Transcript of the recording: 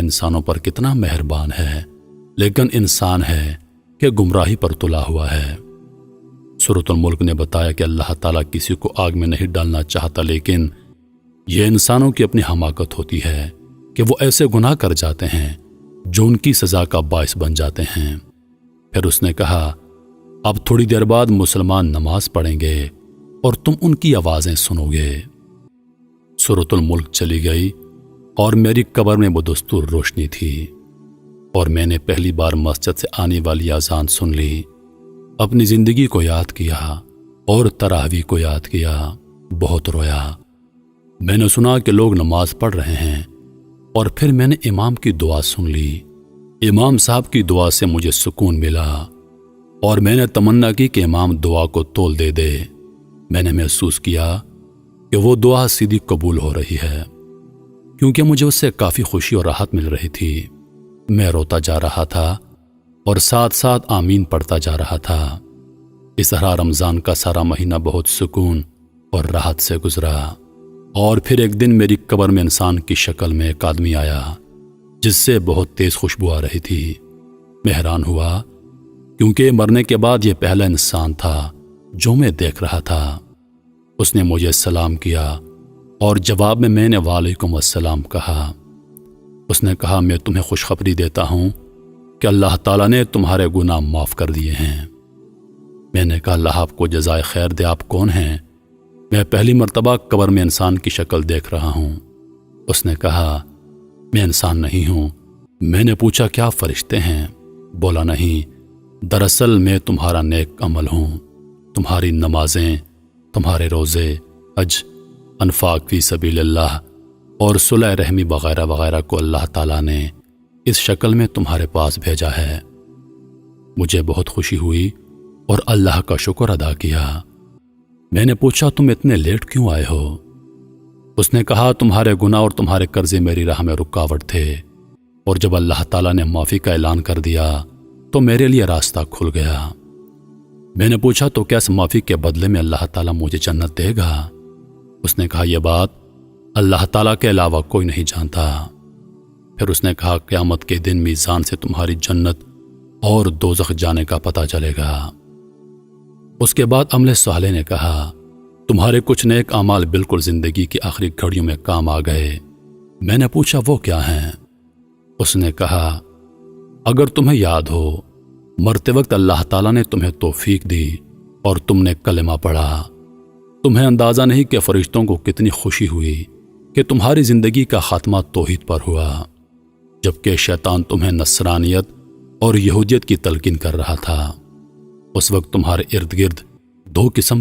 انسانوں پر کتنا مہربان ہے، لیکن انسان ہے کہ گمراہی پر تلا ہوا ہے۔ سورۃ الملک نے بتایا کہ اللہ تعالیٰ کسی کو آگ میں نہیں ڈالنا چاہتا، لیکن یہ انسانوں کی اپنی حماقت ہوتی ہے کہ وہ ایسے گناہ کر جاتے ہیں جو ان کی سزا کا باعث بن جاتے ہیں۔ پھر اس نے کہا، اب تھوڑی دیر بعد مسلمان نماز پڑھیں گے اور تم ان کی آوازیں سنو گے۔ سورۃ الملک چلی گئی اور میری قبر میں بدستور روشنی تھی، اور میں نے پہلی بار مسجد سے آنے والی اذان سن لی، اپنی زندگی کو یاد کیا اور تراویح کو یاد کیا، بہت رویا۔ میں نے سنا کہ لوگ نماز پڑھ رہے ہیں، اور پھر میں نے امام کی دعا سن لی۔ امام صاحب کی دعا سے مجھے سکون ملا، اور میں نے تمنا کی کہ امام دعا کو تول دے دے۔ میں نے محسوس کیا کہ وہ دعا سیدھی قبول ہو رہی ہے، کیونکہ مجھے اس سے کافی خوشی اور راحت مل رہی تھی۔ میں روتا جا رہا تھا اور ساتھ ساتھ آمین پڑھتا جا رہا تھا۔ اس طرح رمضان کا سارا مہینہ بہت سکون اور راحت سے گزرا۔ اور پھر ایک دن میری قبر میں انسان کی شکل میں ایک آدمی آیا جس سے بہت تیز خوشبو آ رہی تھی۔ میں حیران ہوا، کیونکہ مرنے کے بعد یہ پہلا انسان تھا جو میں دیکھ رہا تھا۔ اس نے مجھے سلام کیا، اور جواب میں نے وعلیکم السلام کہا۔ اس نے کہا، میں تمہیں خوشخبری دیتا ہوں کہ اللہ تعالیٰ نے تمہارے گناہ معاف کر دیے ہیں۔ میں نے کہا، اللہ آپ کو جزائے خیر دے، آپ کون ہیں؟ میں پہلی مرتبہ قبر میں انسان کی شکل دیکھ رہا ہوں۔ اس نے کہا، میں انسان نہیں ہوں۔ میں نے پوچھا، کیا فرشتے ہیں؟ بولا، نہیں، دراصل میں تمہارا نیک عمل ہوں۔ تمہاری نمازیں، تمہارے روزے، حج، انفاق فی سبیل اللہ اور صلح رحمی وغیرہ وغیرہ کو اللہ تعالیٰ نے اس شکل میں تمہارے پاس بھیجا ہے۔ مجھے بہت خوشی ہوئی اور اللہ کا شکر ادا کیا۔ میں نے پوچھا، تم اتنے لیٹ کیوں آئے ہو؟ اس نے کہا، تمہارے گناہ اور تمہارے قرضے میری راہ میں رکاوٹ تھے، اور جب اللہ تعالیٰ نے معافی کا اعلان کر دیا تو میرے لیے راستہ کھل گیا۔ میں نے پوچھا، تو کیا اس معافی کے بدلے میں اللہ تعالیٰ مجھے جنت دے گا؟ اس نے کہا، یہ بات اللہ تعالیٰ کے علاوہ کوئی نہیں جانتا۔ پھر اس نے کہا، قیامت کے دن میزان سے تمہاری جنت اور دوزخ جانے کا پتہ چلے گا۔ اس کے بعد عمل صالح نے کہا، تمہارے کچھ نیک اعمال بالکل زندگی کی آخری گھڑیوں میں کام آ گئے۔ میں نے پوچھا، وہ کیا ہیں؟ اس نے کہا، اگر تمہیں یاد ہو، مرتے وقت اللہ تعالیٰ نے تمہیں توفیق دی اور تم نے کلمہ پڑھا۔ تمہیں اندازہ نہیں کہ فرشتوں کو کتنی خوشی ہوئی کہ تمہاری زندگی کا خاتمہ توحید پر ہوا، جبکہ شیطان تمہیں نصرانیت اور یہودیت کی تلقین کر رہا تھا۔ اس وقت تمہارے ارد گرد دو قسم